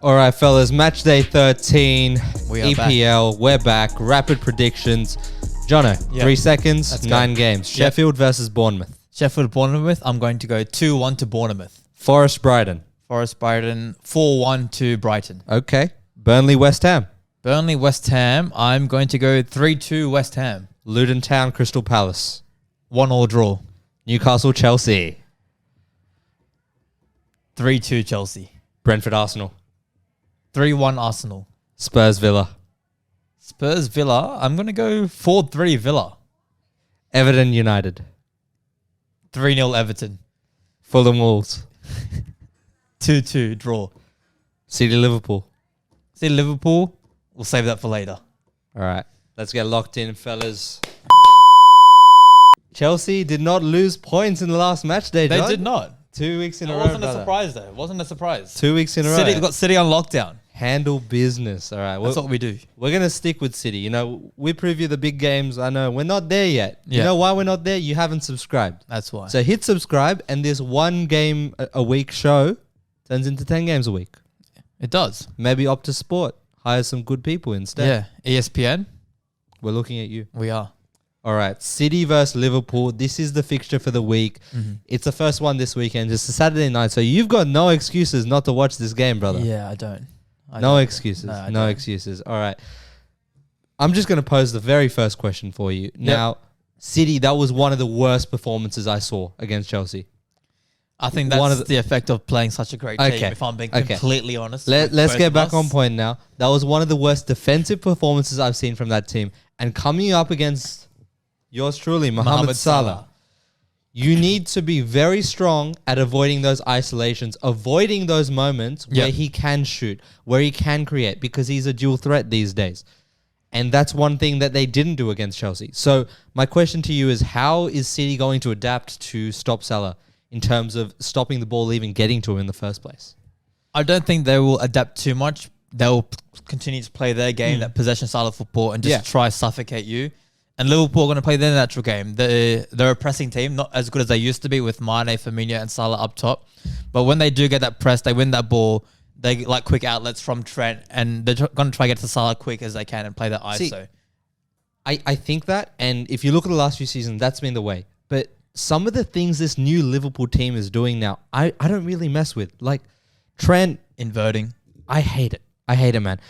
All right, fellas, match day 13, We are EPL, we're back. Rapid predictions. Jono, 3 seconds, Let's 9 go. games. Sheffield versus Bournemouth. Sheffield, Bournemouth. I'm going to go 2-1 to Bournemouth. Forest, Brighton. Forest, Brighton. 4-1 to Brighton. Okay. Burnley, West Ham. Burnley, West Ham. I'm going to go 3-2 West Ham. Luton Town, Crystal Palace. 1-1 draw. Newcastle, Chelsea. 3-2 Chelsea. Brentford, Arsenal. 3-1 Arsenal. Spurs, Villa. Spurs, Villa. I'm going to go 4-3 Villa. Everton, United. 3-0 Everton. Fulham, Wolves. 2-2 draw. City, Liverpool. See Liverpool. We'll save that for later. All right, let's get locked in, fellas. Chelsea did not lose points in the last match day, They John. did not. 2 weeks in It a row, wasn't a brother. surprise, though. It wasn't a surprise. 2 weeks in a row. City got City on lockdown. Handle business. All right. That's what we do. We're going to stick with City. You know, we preview the big games. I know we're not there yet. You Yeah. know why we're not there? You haven't subscribed. That's why. So hit subscribe, and this one game a week show turns into 10 games a week. It does. Maybe Optus Sport. Hire some good people instead. Yeah. ESPN. We're looking at you. We are. All right. City versus Liverpool. This is the fixture for the week. It's the first one this weekend. It's a Saturday night. So you've got no excuses not to watch this game, brother. Yeah, I don't. No excuses. No, I No don't. excuses. All right. I'm just going to pose the very first question for you. Now, City, that was one of the worst performances I saw against Chelsea. I think One that's of the effect of playing such a great team, if I'm being completely honest. Let's Both get of back us. on point now. That was one of the worst defensive performances I've seen from that team. And coming up against yours truly, Mohamed Salah. You need to be very strong at avoiding those isolations, avoiding those moments where he can shoot, where he can create, because he's a dual threat these days. And that's one thing that they didn't do against Chelsea. So my question to you is, how is City going to adapt to stop Salah in terms of stopping the ball even getting to him in the first place? I don't think they will adapt too much. They'll continue to play their game, that possession style of football, and just try suffocate you. And Liverpool are going to play their natural game. They're a pressing team, not as good as they used to be with Mane, Firmino, and Salah up top. But when they do get that press, they win that ball. They like quick outlets from Trent, and they're going to try to get to Salah quick as they can and play that ISO. See, I think that, and if you look at the last few seasons, that's been the way. But some of the things this new Liverpool team is doing now, I don't really mess with. Like Trent, Inverting. I hate it. I hate it, man.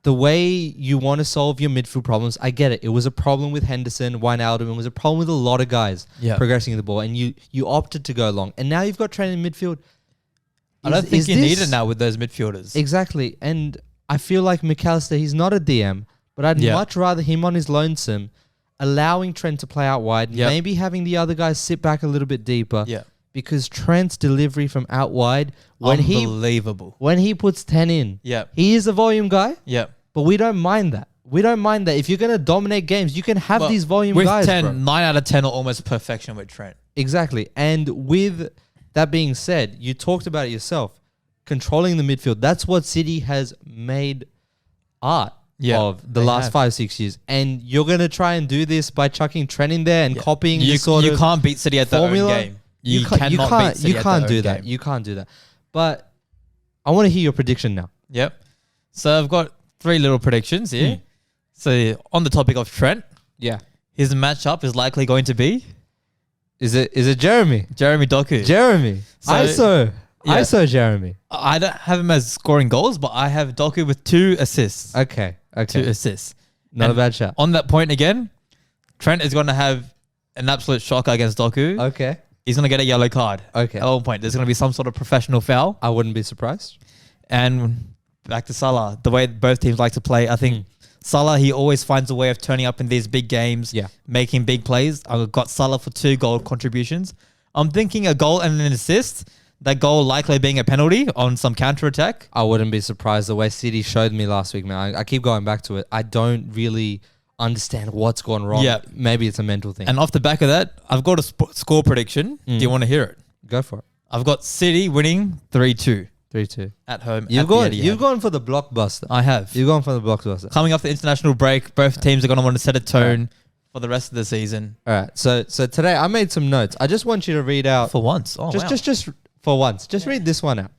The way you want to solve your midfield problems, I get it. It was a problem with Henderson, Wijnaldum. It was a problem with a lot of guys progressing the ball, and you opted to go long. And now you've got Trent in midfield. I don't think you need it now with those midfielders. Exactly. And I feel like McAllister, he's not a DM, but I'd much rather him on his lonesome, allowing Trent to play out wide, maybe having the other guys sit back a little bit deeper. Yeah. Because Trent's delivery from out wide, Unbelievable. when he puts 10 in, he is a volume guy. Yeah. But we don't mind that. We don't mind that. If you're going to dominate games, you can have these volume with guys, 10, bro. 9 out of 10 are almost perfection with Trent. Exactly. And with that being said, you talked about it yourself. Controlling the midfield. That's what City has made art of the last 5-6 years. And you're going to try and do this by chucking Trent in there and copying you, the sort you of can't beat City at their own formula. game. You can't do that. You can't do that. But I want to hear your prediction now. Yep. So I've got 3 little predictions here. So on the topic of Trent, his matchup is likely going to be Is it Jeremy? Jeremy Doku. Jeremy. ISO Jeremy. I don't have him as scoring goals, but I have Doku with 2 assists. Okay. 2 assists. Not a bad shot. On that point again, Trent is going to have an absolute shocker against Doku. Okay. He's going to get a yellow card. Okay. At one point, there's going to be some sort of professional foul. I wouldn't be surprised. And back to Salah, the way both teams like to play, I think Salah, he always finds a way of turning up in these big games, making big plays. I've got Salah for 2 goal contributions. I'm thinking a goal and an assist. That goal likely being a penalty on some counter-attack. I wouldn't be surprised the way City showed me last week, man. I keep going back to it. I don't really understand what's gone wrong. Yeah. Maybe it's a mental thing. And off the back of that, I've got a score prediction. Do you want to hear it? Go for it. I've got City winning 3-2. 3-2. At home. You've gone for the blockbuster. I have. You've gone for the blockbuster. Coming off the international break, both teams are going to want to set a tone for the rest of the season. All right. So today I made some notes. I just want you to read out For once. Oh, just for once. Just read this one out.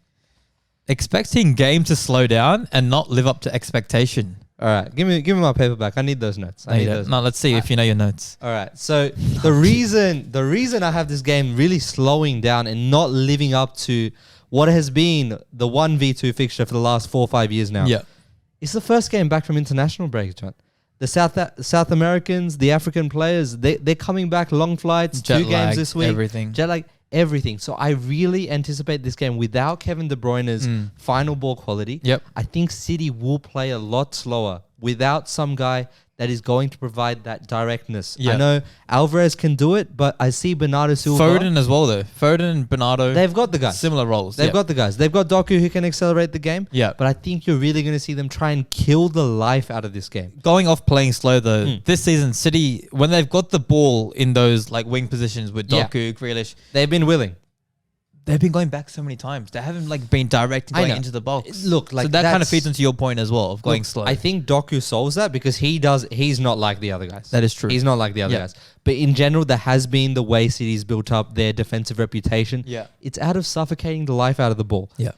Expecting game to slow down and not live up to expectation. All right, give me my paper back. I need those notes. I need those. No, let's see if you know your notes. All right. So the reason I have this game really slowing down and not living up to what has been the 1v2 fixture for the last 4 or 5 years now. Yeah. It's the first game back from international break, John. The South Americans, the African players, they're coming back, long flights, Jet 2 games lag, this week. everything. Jet lag, everything. So I really anticipate this game without Kevin De Bruyne's final ball quality. Yep. I think City will play a lot slower without some guy that is going to provide that directness. Yep. I know Alvarez can do it, but I see Bernardo Silva. Foden as well, though. Foden and Bernardo. They've got the guys. Similar roles. They've got the guys. They've got Doku who can accelerate the game. Yeah. But I think you're really going to see them try and kill the life out of this game. Going off playing slow, though, this season, City, when they've got the ball in those like wing positions with Doku, Grealish, They've been willing. they've been going back so many times. They haven't like been direct I going know. into the box. Look, like so that kind of that's- feeds into your point as well of going slow. I think Doku solves that because he's not like the other guys. That is true. He's not like the other Yeah. guys. But in general, there has been the way City's built up their defensive reputation. Yeah. It's out of suffocating the life out of the ball. Yeah.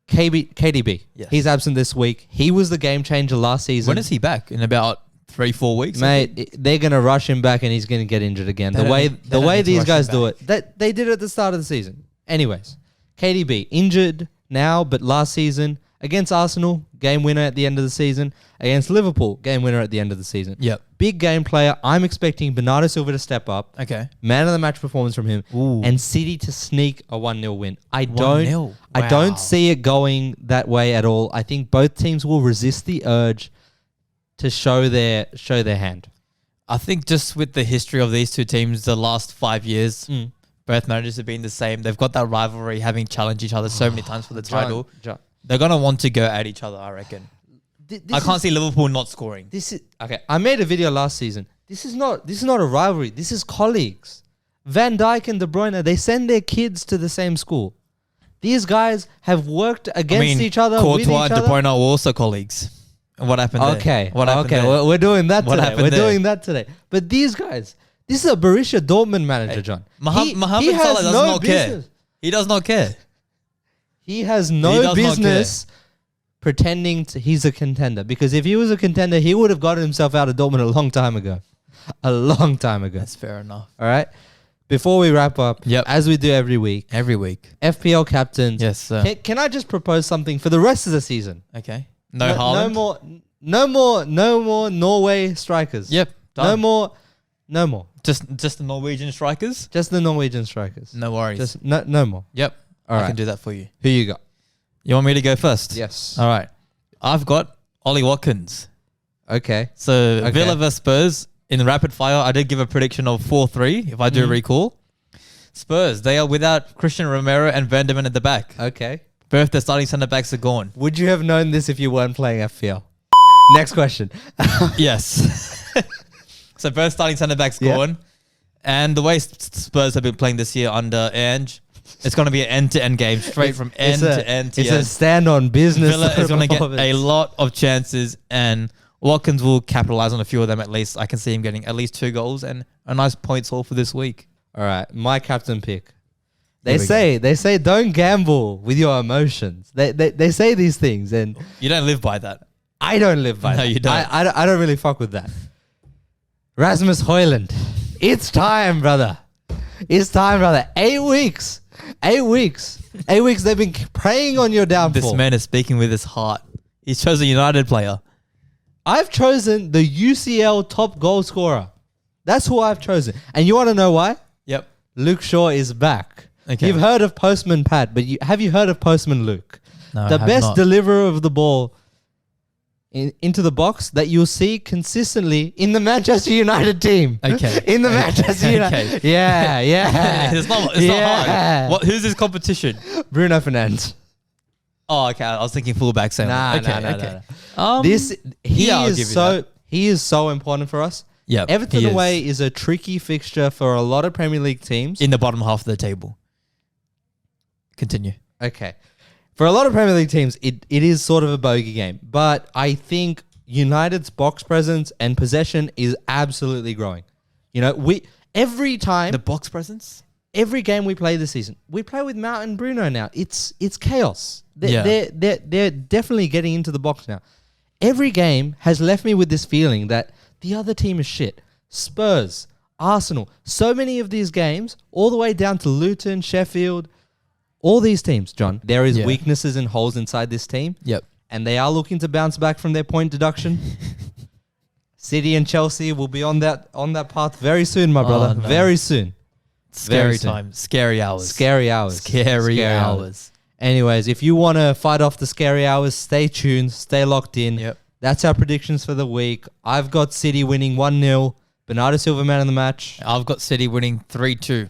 KDB. Yes. He's absent this week. He was the game changer last season. When is he back? In about 3-4 weeks? Mate, they're going to rush him back and he's going to get injured again. They The don't way need- they the don't way need to these rush guys him do back. it, that they did it at the start of the season. Anyways, KDB injured now, but last season against Arsenal, game winner at the end of the season. Against Liverpool, game winner at the end of the season. Yep. Big game player. I'm expecting Bernardo Silva to step up. Okay. Man of the match performance from him. Ooh. And City to sneak a 1-0 win. I 1-0. Wow. don't see it going that way at all. I think both teams will resist the urge to show their hand. I think just with the history of these two teams, the last 5 years, both managers have been the same. They've got that rivalry, having challenged each other so many times for the title. John, They're going to want to go at each other, I reckon. I can't see Liverpool not scoring. This is okay. I made a video last season. This is not a rivalry. This is colleagues. Van Dijk and De Bruyne, they send their kids to the same school. These guys have worked against each other. Courtois with each and De other. Bruyne were also colleagues. And what happened there? Okay. What happened there? We're doing that What today. happened We're there? doing that today. But these guys, this is a Borussia Dortmund manager, John. Mohamed has Salah does no not care. business. He does not care. He has He no does not business pretending he's a contender. Because if he was a contender, he would have gotten himself out of Dortmund a long time ago. A long time ago. That's fair enough. All right. Before we wrap up, Yep. as we do every week, Every week. FPL captains. Yes, sir. Can I just propose something for the rest of the season? Okay. No Haaland? No more Norway strikers. Yep. No Done. more. Just the Norwegian strikers? Just the Norwegian strikers. No worries. Just no more. Yep. All I right. can do that for you. Who you got? You want me to go first? Yes. All right. I've got Ollie Watkins. Okay. So Villa vs Spurs in the rapid fire. I did give a prediction of 4-3, if I do recall. Spurs, they are without Christian Romero and Van der Ven at the back. Okay. Both their starting centre backs are gone. Would you have known this if you weren't playing FPL? Next question. Yes. So both starting centre backs Yeah. gone. And the way Spurs have been playing this year under Ange, it's going to be an end-to-end game, straight from end to end. It's a stand on business. Villa is going to get performance. a lot of chances, and Watkins will capitalize on a few of them at least. I can see him getting at least 2 goals and a nice points haul for this week. All right, my captain pick. Here They say don't gamble with your emotions. They say these things, and You don't live by that. I don't live by No, that. you don't. I don't really fuck with that. Rasmus Højlund. It's time, brother. It's time, brother. 8 weeks. 8 weeks. 8 weeks they've been preying on your downfall. This man is speaking with his heart. He's chosen a United player. I've chosen the UCL top goal scorer. That's who I've chosen. And you want to know why? Yep. Luke Shaw is back. Okay. You've heard of Postman Pat, but have you heard of Postman Luke? No, The I have best not. deliverer of the ball into the box that you'll see consistently in the Manchester United team. Okay. In the Okay. Manchester United. Okay. Yeah. It's not Yeah. hard. Who's his competition? Bruno Fernandes. Oh, okay. I was thinking fullback. Same. Nah, okay, nah, okay. nah. He I'll give you that. is so important for us. Yeah, Everton he is. away is a tricky fixture for a lot of Premier League teams. In the bottom half of the table. Continue. Okay. For a lot of Premier League teams, it is sort of a bogey game. But I think United's box presence and possession is absolutely growing. You know, every time The box presence? every game we play this season, we play with Mount and Bruno now. It's chaos. They're definitely getting into the box now. Every game has left me with this feeling that the other team is shit. Spurs, Arsenal, so many of these games, all the way down to Luton, Sheffield, all these teams, John, there is weaknesses and holes inside this team. Yep. And they are looking to bounce back from their point deduction. City and Chelsea will be on that path very soon, my brother. No. Very soon. Scary time. Scary hours. Scary hours. Scary hours. Anyways, if you want to fight off the scary hours, stay tuned. Stay locked in. Yep. That's our predictions for the week. I've got City winning 1-0. Bernardo Silva man of the match. I've got City winning 3-2.